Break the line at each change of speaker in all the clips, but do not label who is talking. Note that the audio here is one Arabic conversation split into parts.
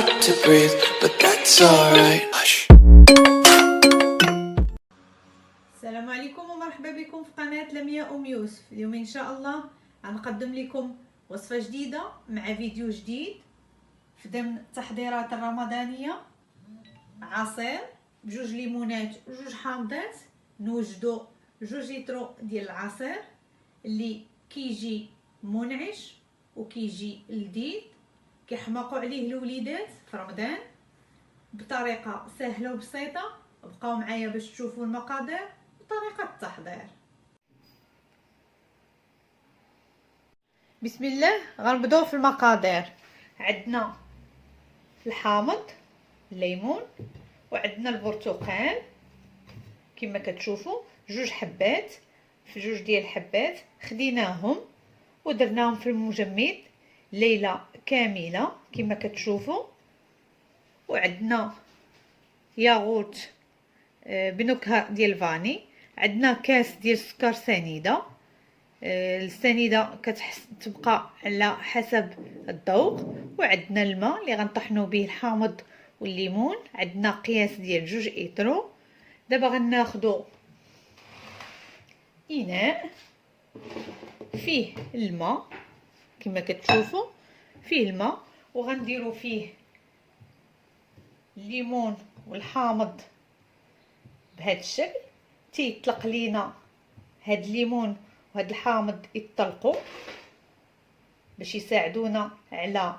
to breathe, but that's alright. Hush.
السلام عليكم ومرحبا بكم في قناة لمياء يوسف. اليوم ان شاء الله غنقدم لكم وصفة جديدة مع فيديو جديد في ضمن التحضيرات الرمضانية. عصير بجوج ليمونات وجوج حامضات، نوجدو جوج لترو ديال العصير اللي كيجي منعش وكيجي لذيذ، كيحماقوا عليه الوليدات في رمضان بطريقة سهلة وبسيطة. بقاو معايا باش تشوفوا المقادير وطريقة التحضير. بسم الله، غنبداو في المقادير. عندنا الحامض، الليمون، وعندنا البرتقال كما كتشوفوا جوج حبات. في جوج ديال الحبات خديناهم ودرناهم في المجمد ليله كامله كما كتشوفوا. وعندنا ياغورت بنكهه ديال الفاني. عندنا كاس ديال السكر سنيده. السنيده تبقى على حسب الذوق. وعندنا الماء اللي غنطحنوا به الحامض والليمون. عندنا قياس ديال 2 ايترو. دابا غناخذوا اناء فيه الماء كما كتشوفوا، فيه الماء، وغنديروا فيه الليمون والحامض بهذا الشكل. تيطلق لينا هاد الليمون وهاد الحامض يطلقوا باش يساعدونا على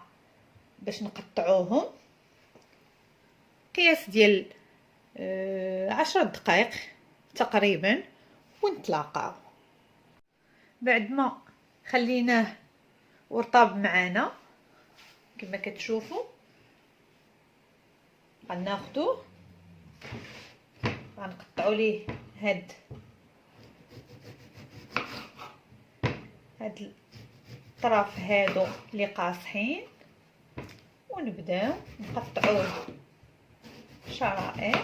باش نقطعوهم. قياس ديال 10 دقائق تقريبا ونتلاقاو. بعد ما خليناه ورطاب معانا كما كتشوفوا، غناخدوه غنقطعوا ليه هاد الطرف هادو اللي قاصحين، ونبداو نقطعوه شرائح.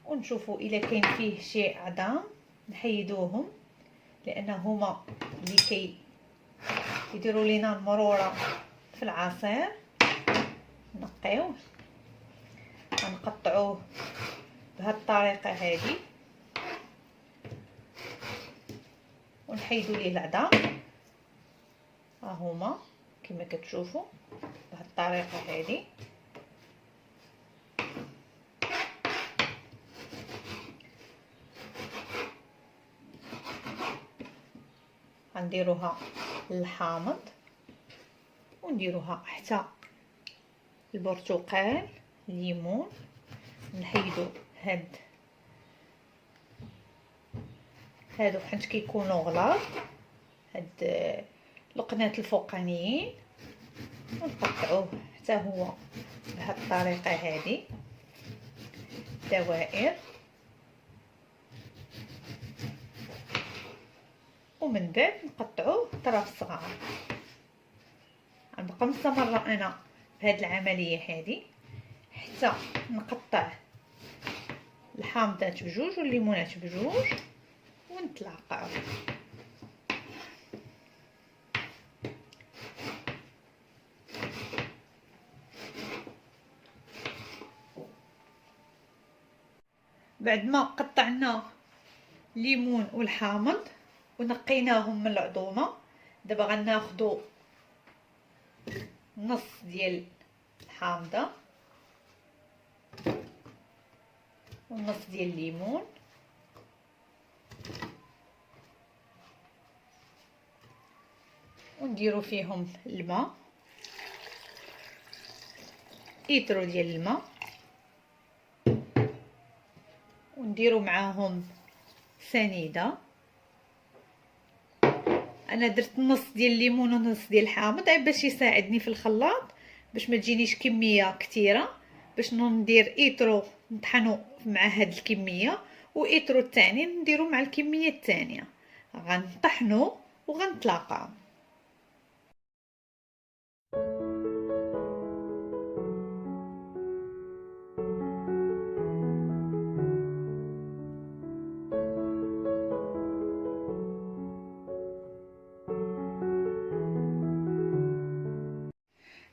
ونشوفوا الا كاين فيه شي عظام نحيدوهم، لان هما اللي كيديروا لينا المروره في العصير. نقيوه غنقطعوه بهذه الطريقه هذه ونحيدوا ليه العظام. ها هما كما كتشوفوا بهذه الطريقه هذه. غنديروها للحامض ونديروها حتى البرتقال، الليمون. نحيدو هادو حيت كيكونوا غلاظ، هاد القنات الفوقانيين، ونقطعوه حتى هو بهذه الطريقه هذه دوائر. ومن بعد نقطعوه طراف صغار. غنبقى مستمره انا بهذه العمليه هذه حتى نقطع الحامضات بجوج والليمونات بجوج ونتلاقاو. بعد ما قطعنا الليمون والحامض ونقيناهم من العظومه، دابا غناخذوا نص ديال الحامضه ونص ديال الليمون ونديروا فيهم الماء، ايترو ديال الماء، ونديروا معاهم سنيده. انا درت نص ديال الليمون ونص ديال الحامض باش يساعدني في الخلاط، باش ما تجينيش كميه كثيره، باش ندير ايترو نطحنو مع هاد الكميه وايترو الثاني نديرو مع الكميه الثانيه. غنطحنو وغنتلاقاو.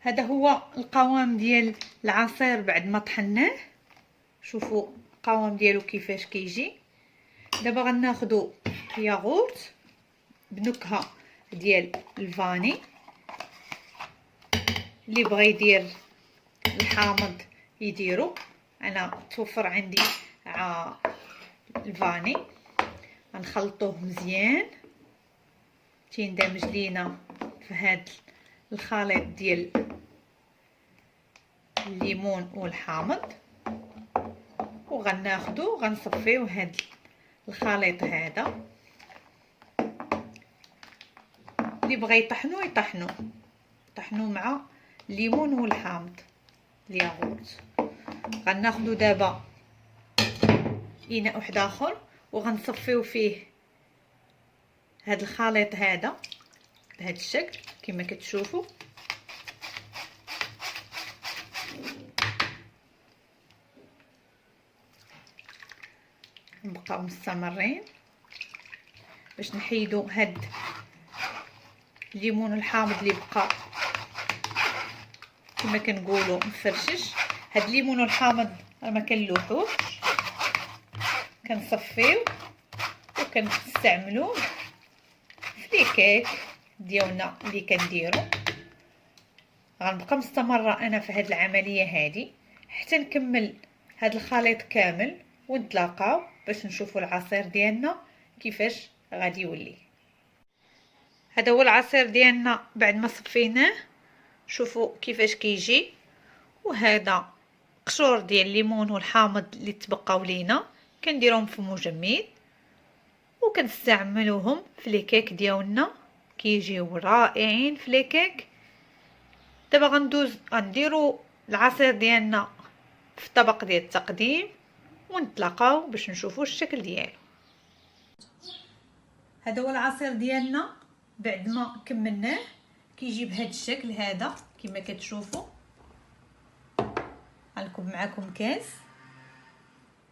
هذا هو القوام ديال العصير بعد ما طحناه. شوفوا القوام ديالو كيفاش كيجي. دابا غناخدو ياغورت بنكهه ديال الفاني. اللي بغى يدير الحامض يديرو، انا توفر عندي الفاني. غنخلطوه مزيان تيندمج لينا في هاد الخليط ديال الليمون والحامض، وغناخدو غنصفيو هاد الخليط هذا. اللي بغى يطحنو مع الليمون والحامض الياغورت. غناخدو دابا اناء واحد اخر وغنصفيو فيه هاد الخليط هذا بهذا الشكل كما كتشوفوا. نبقاو مستمرين باش نحيدو هاد الليمون الحامض اللي بقى كما كنقولوا مفرشش. هاد الليمون الحامض راه ما كنلوحوش، كنصفيو وكنستعملوه في لي كيك ديالنا اللي كنديرو. غنبقى مستمره انا في هاد العمليه هادي حتى نكمل هاد الخليط كامل ونتلاقاو باش نشوفوا العصير ديالنا كيفاش غادي يولي. هذا هو العصير ديالنا بعد ما صفيناه. شوفوا كيفاش كيجي. وهذا قشور ديال الليمون والحامض اللي تبقاو لينا كنديرهم في مجمد وكنستعملوهم في لي كيك ديالنا، كيجيو رائعين في لي كيك. دابا غنديروا العصير ديالنا في طبق ديال التقديم ونتلاقاو باش نشوفوا الشكل ديالو. هذا هو العصير ديالنا بعد ما كملناه، كيجي بهذا الشكل هذا كما كتشوفوا. غنكب معكم كاس.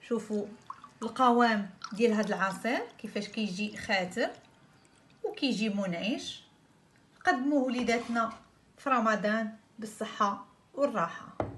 شوفوا القوام ديال هذا العصير كيفاش كيجي خاتر وكيجي منعش. قدموه وليداتنا في رمضان بالصحه والراحه.